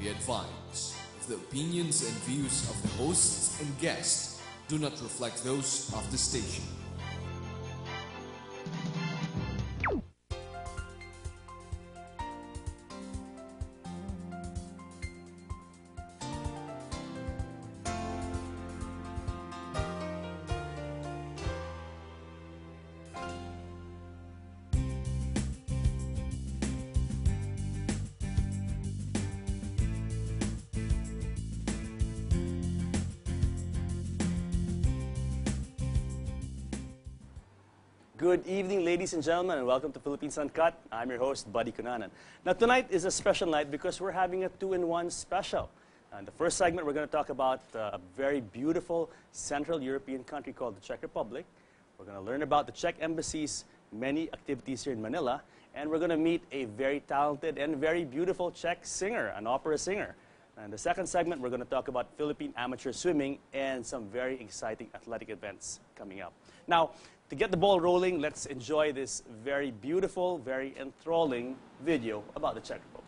be advised, the opinions and views of the hosts and guests do not reflect those of the station. Good evening, ladies and gentlemen, and welcome to Philippines Uncut. I'm your host, Buddy Kunanan. Now, tonight is a special night because we're having a two-in-one special. In the first segment, we're going to talk about a very beautiful Central European country called the Czech Republic. We're going to learn about the Czech Embassy's many activities here in Manila, and we're going to meet a very talented and very beautiful Czech singer, an opera singer. In the second segment, we're going to talk about Philippine amateur swimming and some very exciting athletic events coming up. Now, to get the ball rolling, let's enjoy this very beautiful, very enthralling video about the Czech Republic.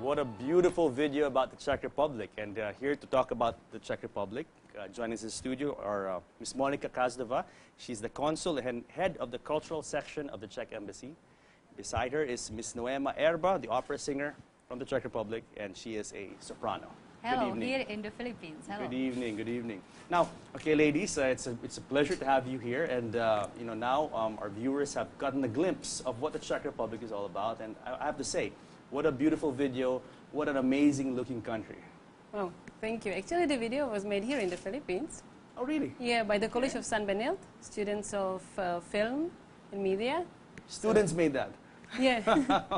What a beautiful video about the Czech Republic. And here to talk about the Czech Republic, joining us in the studio are Ms. Monika Kazdova. She's the consul and head of the cultural section of the Czech Embassy. Beside her is Ms. Noema Erba, the opera singer from the Czech Republic, and she is a soprano. Hello, here in the Philippines. Hello. Good evening, good evening. Now, okay, ladies, it's a pleasure to have you here. And, you know, now our viewers have gotten a glimpse of what the Czech Republic is all about. And I have to say, what a beautiful video. What an amazing looking country. Oh, thank you. Actually, the video was made here in the Philippines. Oh, really? Yeah, by the College of San Benilde, students of film and media. Students made that? Yeah.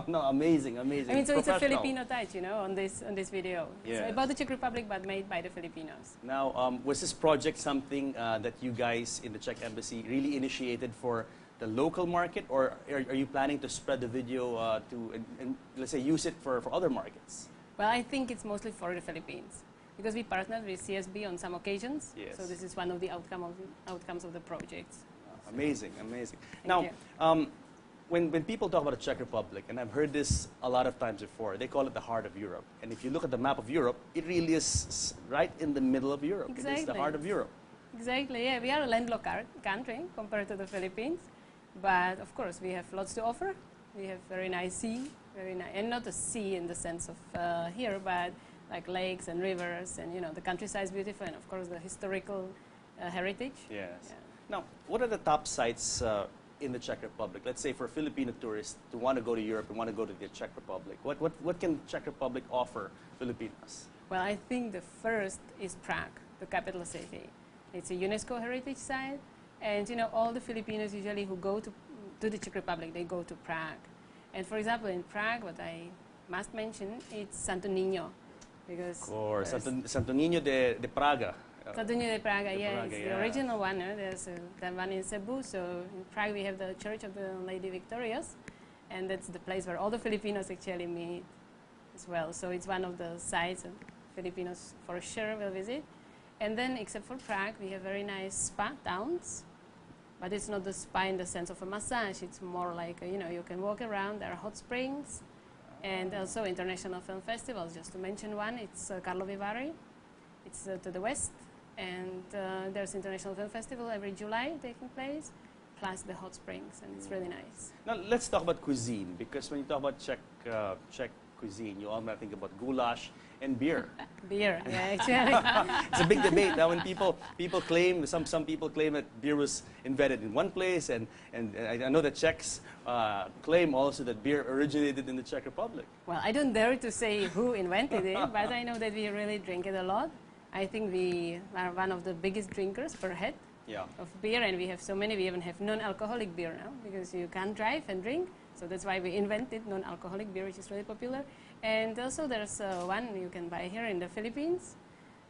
No, amazing, amazing. I mean, so it's a Professional. Filipino touch, you know, on this video. Yes. It's about the Czech Republic, but made by the Filipinos. Now, was this project something that you guys in the Czech Embassy really initiated for the local market, or are you planning to spread the video and let's say, use it for other markets? Well, I think it's mostly for the Philippines, because we partnered with CSB on some occasions. Yes. So this is one of the outcomes of the projects. Amazing, amazing. Thank Now, you. when people talk about the Czech Republic, and I've heard this a lot of times before, they call it the heart of Europe. And if you look at the map of Europe, it really is right in the middle of Europe. It is the Exactly. heart of Europe. Exactly, yeah. We are a landlocked country compared to the Philippines. But of course, we have lots to offer. We have very nice sea, very nice, and not a sea in the sense of here, but like lakes and rivers, and you know, the countryside is beautiful, and of course, the historical heritage. Yes. Yeah. Now, what are the top sites in the Czech Republic? Let's say for Filipino tourists to want to go to Europe and want to go to the Czech Republic. What can Czech Republic offer Filipinos? Well, I think the first is Prague, the capital city. It's a UNESCO heritage site, and you know, all the Filipinos usually who go to the Czech Republic, they go to Prague. And for example, in Prague, what I must mention, it's Santo Niño, because Of course, Santo Niño de Praga. Santo Niño de Praga, De yeah, Praga, it's yeah. the original one. There's that one in Cebu. So in Prague, we have the Church of the Lady Victorious, and that's the place where all the Filipinos actually meet as well. So it's one of the sites that Filipinos for sure will visit. And then, except for Prague, we have very nice spa towns. But it's not the spa in the sense of a massage. It's more like, you know, you can walk around. There are hot springs and also international film festivals. Just to mention one, it's Karlovy Vary. It's to the west. And there's international film festival every July taking place, plus the hot springs, and it's really nice. Now, let's talk about cuisine, because when you talk about Czech cuisine, you automatically think about goulash and beer. Beer, yeah, actually. It's a big debate now when people claim, some people claim that beer was invented in one place, and I know that Czechs claim also that beer originated in the Czech Republic. Well, I don't dare to say who invented it, but I know that we really drink it a lot. I think we are one of the biggest drinkers per head Yeah. of beer, and we have so many. We even have non-alcoholic beer now, because you can't drive and drink. So that's why we invented non-alcoholic beer, which is really popular. And also there's one you can buy here in the Philippines.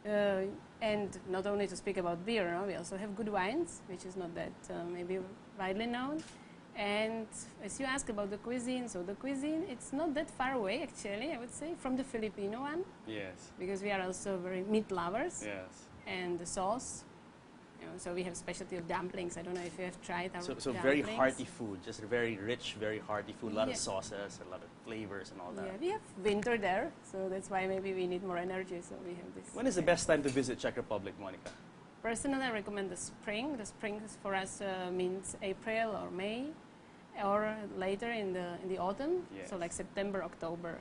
And not only to speak about beer, no? We also have good wines, which is not that maybe widely known. And as you ask about the cuisine, so the cuisine, it's not that far away, actually, I would say, from the Filipino one. Yes. Because we are also very meat lovers. Yes. And the sauce. You know, so we have specialty of dumplings. I don't know if you have tried our So dumplings. very hearty food, just very rich, very hearty food. A lot Yeah. of sauces, a lot of flavors, and all that. Yeah, we have winter there, so that's why maybe we need more energy. So we have this. When is the best time to visit Czech Republic, Monica? Personally, I recommend the spring. The spring for us means April or May, or later in the autumn. Yes. So like September, October.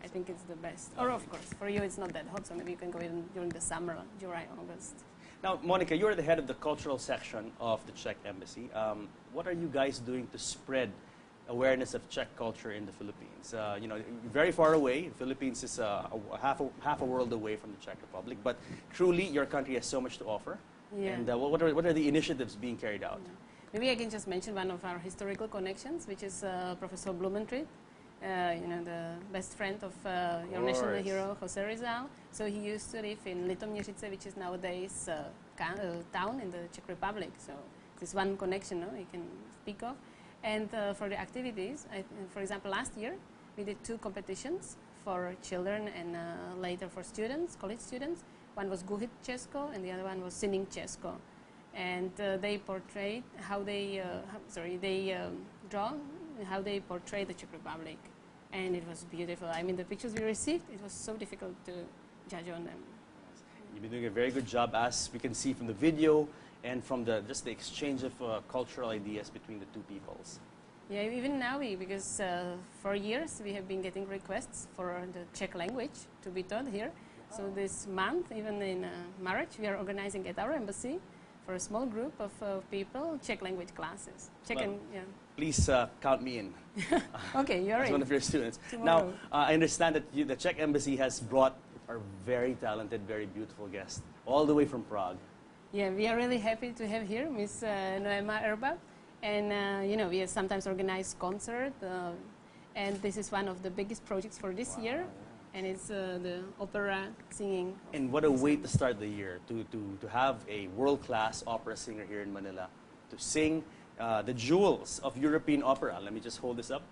I think it's the best. Or of course, for you it's not that hot, so maybe you can go in during the summer, July, August. Now, Monica, you're the head of the cultural section of the Czech Embassy. What are you guys doing to spread awareness of Czech culture in the Philippines? You know, very far away. The Philippines is half a world away from the Czech Republic, but truly, your country has so much to offer. Yeah. And what are the initiatives being carried out? Maybe I can just mention one of our historical connections, which is Professor Blumentritt. You know, the best friend of your national course. hero, Jose Rizal. So he used to live in Litoměřice, which is nowadays town in the Czech Republic. So this one connection, no, you can speak of. And for the activities, for example, last year we did 2 competitions for children and later for students, college students. One was Guhit Česko and the other one was Singing Česko. And they portrayed how they, draw how they portray the Czech Republic. And it was beautiful. I mean, the pictures we received, it was so difficult to judge on them. You've been doing a very good job, as we can see from the video and from just the exchange of cultural ideas between the two peoples. Yeah, even now, because for years we have been getting requests for the Czech language to be taught here. So this month, even in March, we are organizing at our embassy for a small group of people, Czech language classes. Please count me in. Okay, you're as in. one of your students. Tomorrow. Now, I understand that the Czech Embassy has brought our very talented, very beautiful guest all the way from Prague. Yeah, we are really happy to have here Miss Noema Erba. And, you know, we sometimes organize concert And this is one of the biggest projects for this year. And it's the opera singing. And what a way to start the year, to have a world-class opera singer here in Manila, to sing the jewels of European opera. Let me just hold this up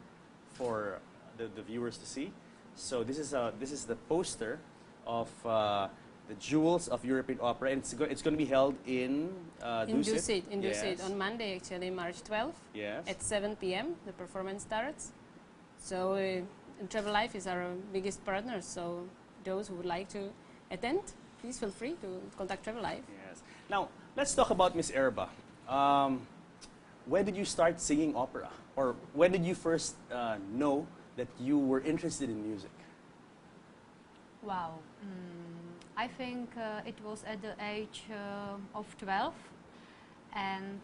for the viewers to see. So this is the poster of the jewels of European opera, and it's going to be held in Dusit. In Dusit on Monday, actually, March 12th. Yes. At 7 p.m. The performance starts. So Travel Life is our biggest partner. So those who would like to attend, please feel free to contact Travel Life. Yes. Now let's talk about Miss Erba. When did you start singing opera, or when did you first know that you were interested in music? Wow. I think it was at the age of 12, and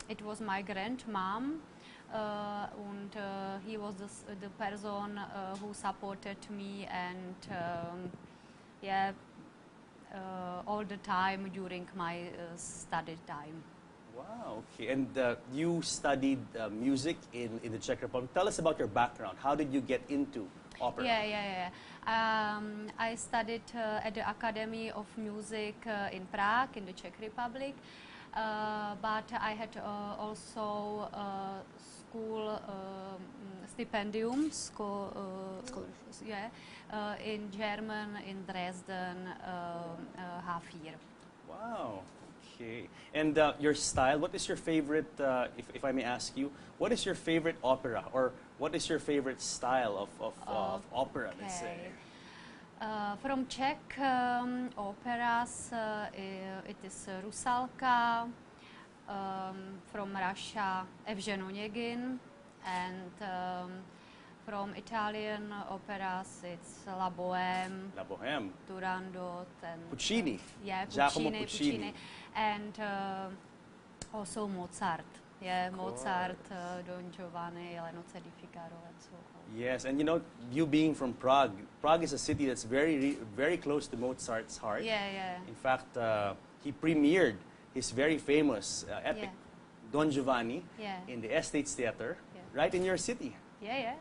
it was my grandmom, and he was the person who supported me, and yeah, all the time during my study time. Wow, okay. And you studied music in the Czech Republic. Tell us about your background. How did you get into opera? Yeah. I studied at the Academy of Music in Prague, in the Czech Republic. But I had also school stipendium, in German, in Dresden, half year. Wow. Okay. And your style, what is your favorite, if I may ask you, what is your favorite opera, or what is your favorite style of opera, let's say? From Czech operas, it is Rusalka, from Russia, Evgen Onegin, and from Italian operas, it's La Bohème, Turandot, and Puccini. Giacomo Puccini, and also Mozart. Yeah, Mozart, Don Giovanni, La Nozze di Figaro, and so on. Yes, and you know, you being from Prague, Prague is a city that's very close to Mozart's heart. Yeah. In fact, he premiered his very famous epic, Don Giovanni, in the Estates Theater, right in your city. Yeah.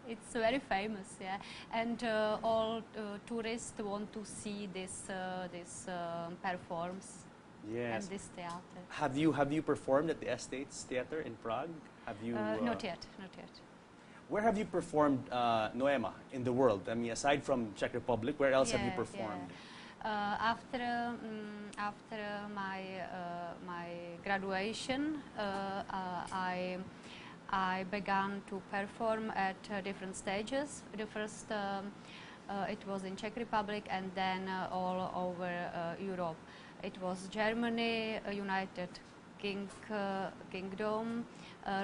It's very famous. Yeah, and all tourists want to see this performance. Yes. And this theater. Have you performed at the Estates Theater in Prague? Have you? Not yet. Where have you performed, Noema, in the world? I mean, aside from Czech Republic, where else have you performed? After my graduation, I began to perform at different stages. The first, it was in Czech Republic, and then all over Europe. It was Germany, United Kingdom,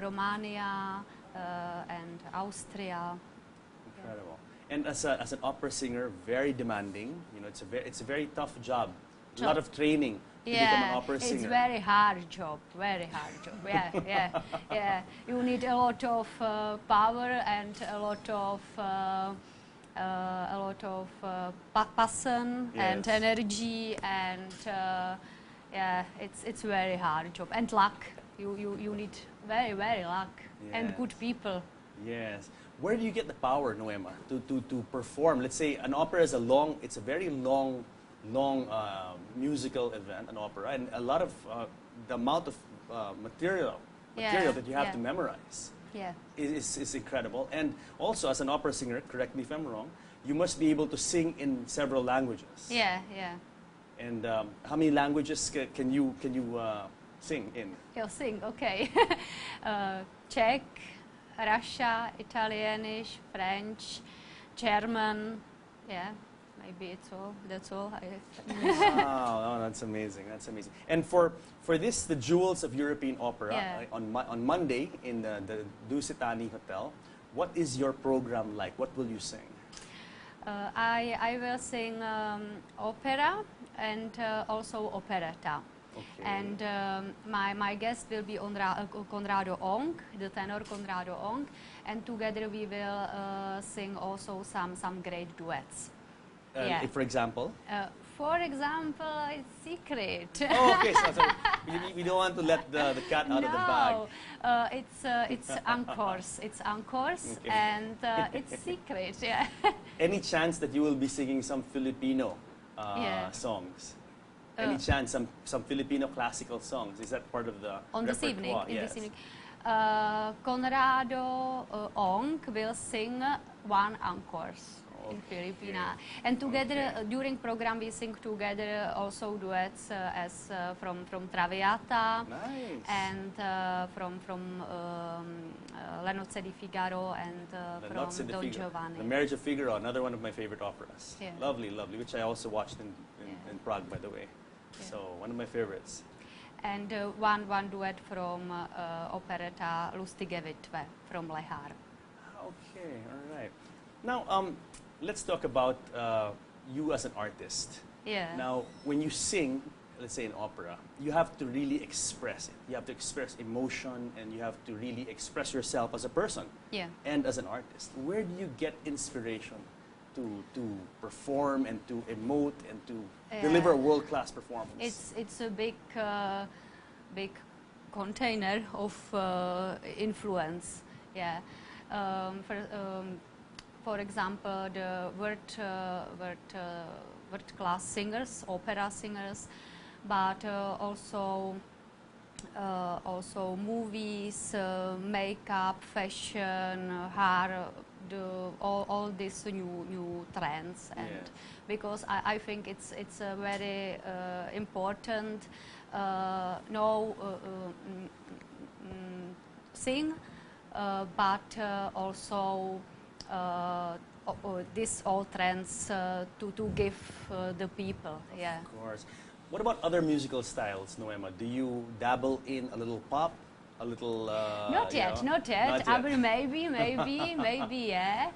Romania, and Austria. Incredible. And as an opera singer, very demanding. You know, it's a very tough job. A lot of training to become an opera singer. It's very hard job. Yeah. You need a lot of power and a lot of passion and energy, and it's very hard job, and luck. You need very luck and good people. Yes. Where do you get the power, Noema, to perform? Let's say an opera is it's a very long musical event, an opera, and a lot of the amount of material that you have to memorize. Yeah. Is incredible. And also, as an opera singer, correct me if I'm wrong, you must be able to sing in several languages. Yeah. And how many languages can you sing in? You'll sing, okay. Czech, Russia, Italianish, French, German. Yeah, maybe it's all. That's all. Wow, that's amazing. That's amazing. And for this, the Jewels of European Opera, on Monday in the Dusitani Hotel, what is your program like? What will you sing? I will sing opera and also operetta. Okay. And my guest will be Conrado Ong, the tenor Conrado Ong, and together we will sing also some great duets. For example? For example, it's secret. Oh, okay. So we don't want to let the cat out of the bag. No, it's encores. It's encores, Okay. and it's secret. Yeah. Any chance that you will be singing some Filipino Yeah. songs? Any chance some Filipino classical songs? Is that part of the On this evening, repertoire? in Yes. this evening, Conrado Ong will sing one encores in Filipina, and together during program we sing together also duets as from Traviata Nice. and from La Nozze di Figaro and The from Nozze di Don Figaro. Giovanni. The Marriage of Figaro, another one of my favorite operas. Yeah. Lovely, lovely, which I also watched in Prague, by the way. Yeah. So one of my favorites. And one duet from operetta Lustige Witwe from Lehár. Okay, all right. Now, let's talk about you as an artist. Yeah. Now, when you sing, let's say in opera, you have to really express it. You have to express emotion, and you have to really express yourself as a person Yeah. and as an artist. Where do you get inspiration to perform and to emote and to deliver a world-class performance? It's a big container of influence. Yeah. For example, the world class singers, opera singers, but also movies, makeup, fashion, hair, all these new trends, and Yeah. because I think it's very important sing, but also these all trends to give the people. Yeah. Of course. What about other musical styles, Noema? Do you dabble in a little pop, a little? Not yet, not yet. I will maybe, yeah,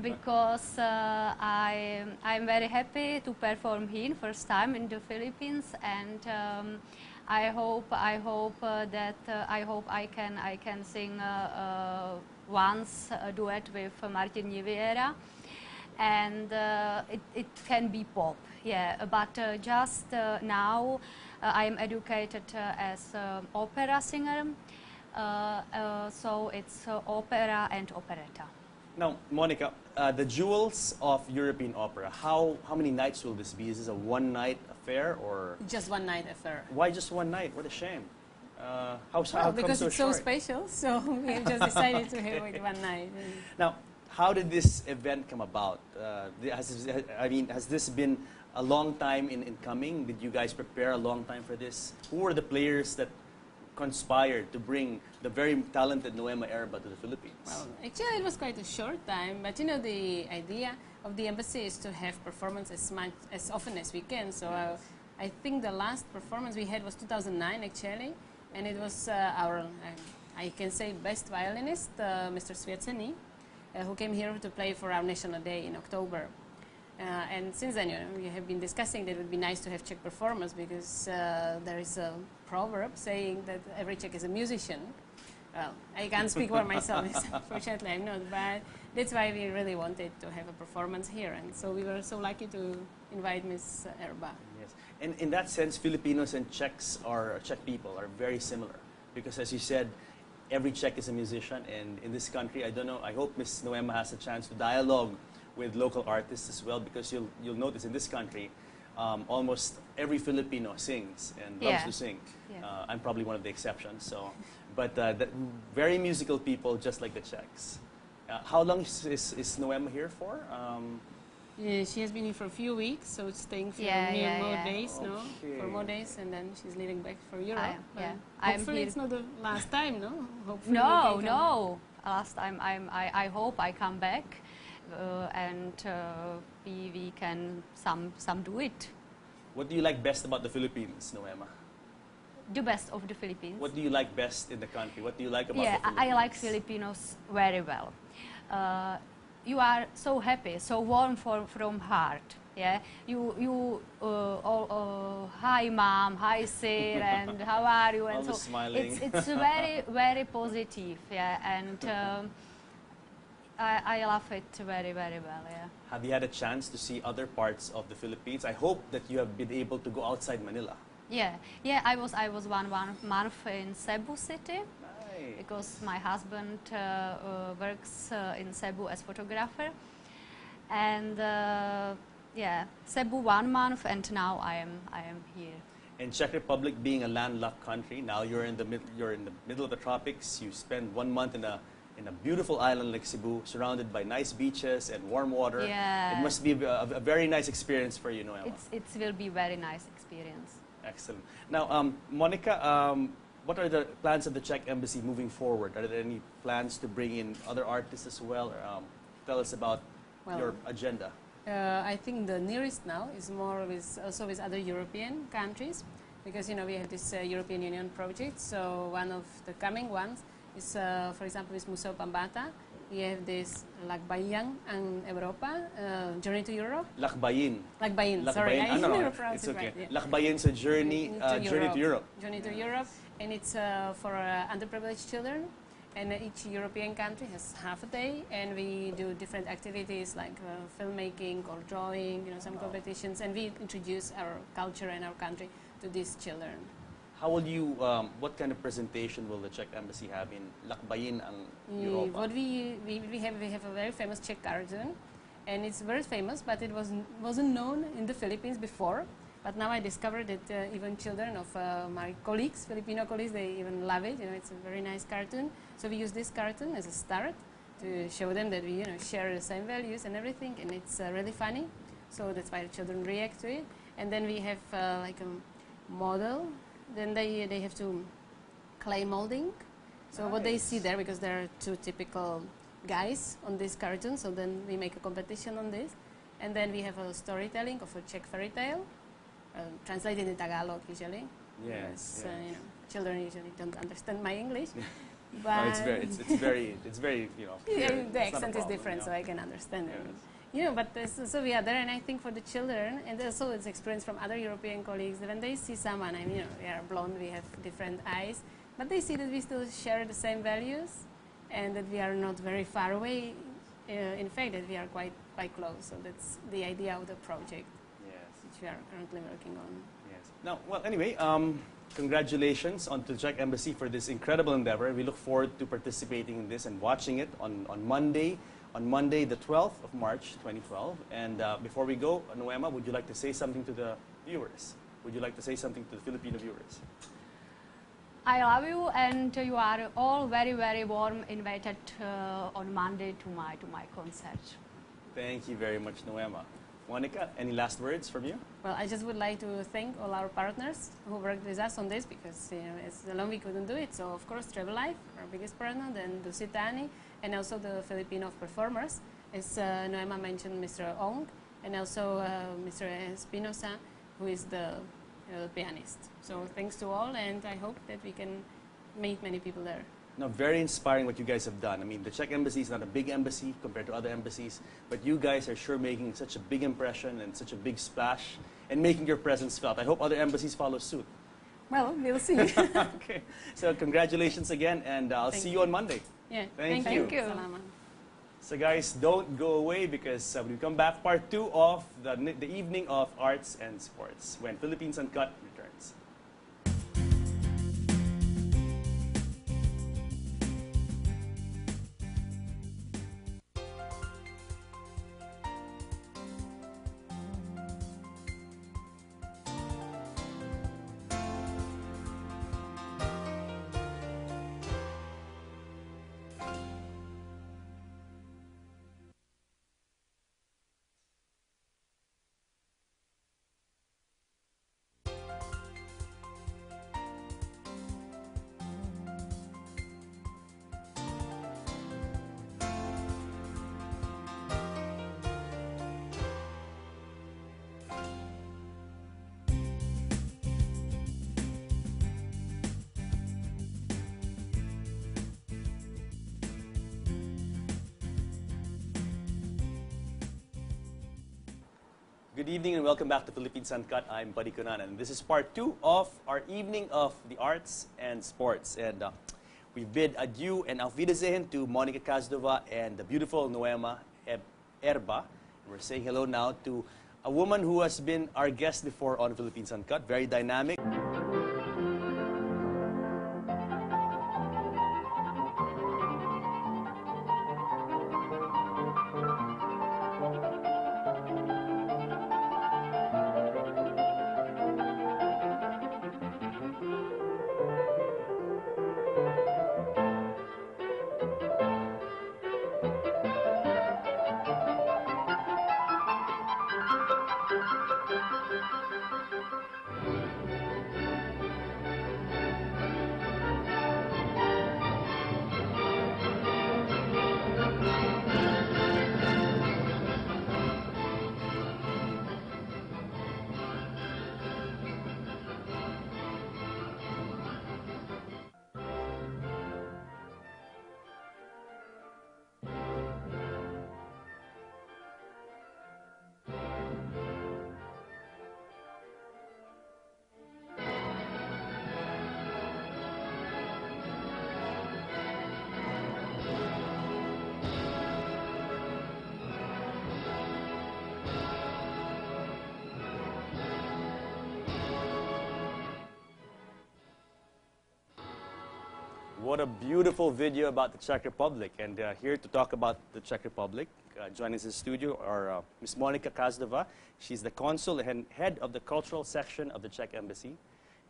because I'm very happy to perform here first time in the Philippines, and I hope that I can sing once a duet with Martin Niviera, and it can be pop, yeah. But just now I am educated as opera singer, so it's opera and operetta. Now, Monica, the jewels of European opera. How many nights will this be? Is this a one-night affair or? Just one night affair. Why just one night? What a shame. How Well, come because so it's short? so special, so we have just decided to have it one night. Now, how did this event come about? Has this been a long time in coming? Did you guys prepare a long time for this? Who were the players that conspired to bring the very talented Noema Erba to the Philippines? Well, actually, it was quite a short time, but you know, the idea of the embassy is to have performance as often as we can. So I think the last performance we had was 2009, actually, and it was our, I can say, best violinist, Mr. Svietseny, who came here to play for our National Day in October. And since then, you know, we have been discussing that it would be nice to have Czech performers, because there is a proverb saying that every Czech is a musician. Well, I can't speak for myself, unfortunately I'm not, but that's why we really wanted to have a performance here, and so we were so lucky to invite Ms. Erba. Yes, and in that sense, Filipinos and Czech people are very similar, because as you said, every Czech is a musician, and in this country, I don't know, I hope Ms. Noema has a chance to dialogue with local artists as well, because you'll notice in this country, almost every Filipino sings and loves to sing. Yeah. I'm probably one of the exceptions. So, but very musical people, just like the Czechs. How long is Noema here for? Yeah, she has been here for a few weeks, so it's staying for more days, no? For more days, and then she's leaving back for Europe. Hopefully it's not the last time, no? Hopefully No. Last time I hope I come back, and we can some do it. What do you like best about the Philippines, Noema? The best of the Philippines. What do you like best in the country? What do you like about the Philippines? I like Filipinos very well. You are so happy, so warm from heart. Yeah, hi mom, hi sir, and how are you? And Always so smiling. it's very positive. Yeah, and I love it very, very well, yeah. Have you had a chance to see other parts of the Philippines? I hope that you have been able to go outside Manila. Yeah, I was one month in Cebu city. Nice. Because my husband works in Cebu as photographer. And yeah, Cebu 1 month, and now I am here. In Czech Republic, being a landlocked country, now you're in the middle of the tropics. You spend 1 month in a beautiful island like Cebu, surrounded by nice beaches and warm water. Yeah. It must be a very nice experience for you, Noema. It will be very nice experience. Excellent. Now, Monica, what are the plans of the Czech Embassy moving forward? Are there any plans to bring in other artists as well? Or, tell us about your agenda. I think the nearest now is more also with other European countries, because we have this European Union project. So one of the coming ones is, for example, with Museo Pambata. We have this Lakbayang ang Europa, Journey to Europe. Lakbayin. Lakbayin. Sorry, I never pronounced it's it okay. right. Yeah. Lakbayin's a journey to Europe. Journey to Europe, and it's for underprivileged children. And each European country has half a day, and we do different activities like filmmaking or drawing, some competitions, and we introduce our culture and our country to these children. How will you, what kind of presentation will the Czech Embassy have in Lakbayin ang Europa? What we have a very famous Czech cartoon, and it's very famous, but it wasn't known in the Philippines before. But now I discovered that even children of my colleagues, Filipino colleagues, they even love it. It's a very nice cartoon. So we use this cartoon as a start to show them that we share the same values and everything, and it's really funny. So that's why the children react to it. And then we have like a model. Then they have to clay molding. So what they see there, because there are two typical guys on this cartoon, so then we make a competition on this. And then we have a storytelling of a Czech fairy tale, translated in Tagalog usually. Yes. Children usually don't understand my English. But no, it's very yeah, the accent is different, so I can understand it. But so we are there, and I think for the children, and also it's experience from other European colleagues, when they see someone, we are blonde, we have different eyes, but they see that we still share the same values, and that we are not very far away. In fact, that we are quite close. So that's the idea of the project, which we are currently working on. Yes. Now, well, anyway, congratulations on to the Czech Embassy for this incredible endeavor. We look forward to participating in this and watching it on Monday, the 12th of March, 2012. And before we go, Noema, would you like to say something to the viewers? Would you like to say something to the Filipino viewers? I love you, and you are all very, very warm invited on Monday to my concert. Thank you very much, Noema. Monica, any last words from you? Well, I just would like to thank all our partners who worked with us on this, because as alone we couldn't do it. So of course, Travel Life, our biggest partner, then Dusitani, and also the Filipino performers. As Noema mentioned, Mr. Ong, and also Mr. Espinosa, who is the pianist. So thanks to all, and I hope that we can meet many people there. No, very inspiring what you guys have done. I mean, the Czech Embassy is not a big embassy compared to other embassies, but you guys are sure making such a big impression and such a big splash and making your presence felt. I hope other embassies follow suit. Well, we'll see. Okay, so congratulations again, and I'll see you on Monday. Yeah, thank you. Salamat. So guys, don't go away, because when we come back, part 2 of the evening of arts and sports, when Philippines Uncut returns. Good evening and welcome back to Philippines Uncut. I'm Buddy Kunanan, and this is part 2 of our evening of the arts and sports. And We bid adieu and auf Wiedersehen to Monica Kazdova and the beautiful Noema Erba. We're saying hello now to a woman who has been our guest before on Philippines Uncut, very dynamic. What a beautiful video about the Czech Republic. And here to talk about the Czech Republic, joining us in the studio are Ms. Monica Kazdova. She's the consul and head of the cultural section of the Czech Embassy.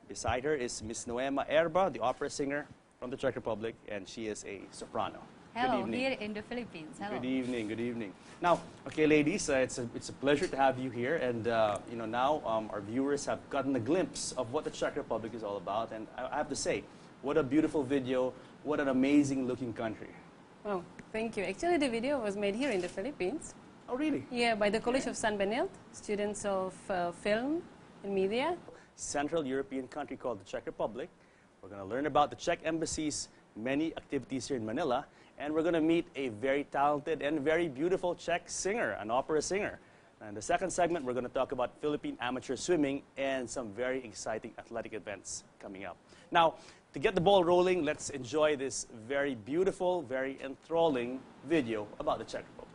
Beside her is Ms. Noema Erba, the opera singer from the Czech Republic, and she is a soprano. Hello, here in the Philippines. Hello. Good evening, good evening. Now, okay, ladies, it's a pleasure to have you here. And, you know, now our viewers have gotten a glimpse of what the Czech Republic is all about. And I have to say, what a beautiful video. What an amazing looking country. Oh, thank you. Actually, the video was made here in the Philippines. Oh, really? Yeah, by the College of San Benilde, students of film and media. Central European country called the Czech Republic. We're going to learn about the Czech Embassy's many activities here in Manila. And we're going to meet a very talented and very beautiful Czech singer, an opera singer. And the second segment, we're going to talk about Philippine amateur swimming and some very exciting athletic events coming up. Now, to get the ball rolling, let's enjoy this very beautiful, very enthralling video about the Czech Republic.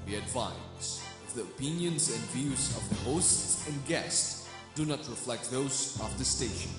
Be advised, the opinions and views of the hosts and guests do not reflect those of the station.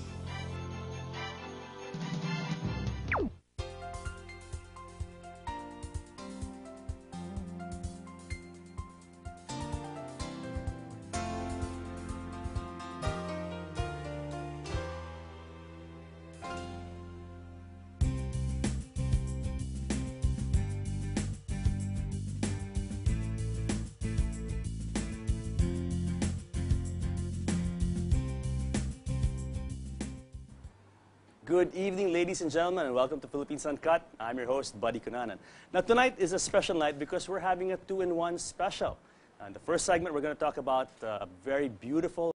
Good evening, ladies and gentlemen, and welcome to Philippines Uncut. I'm your host, Buddy Kunanan. Now, tonight is a special night because we're having a 2-in-1 special. In the first segment, we're going to talk about a very beautiful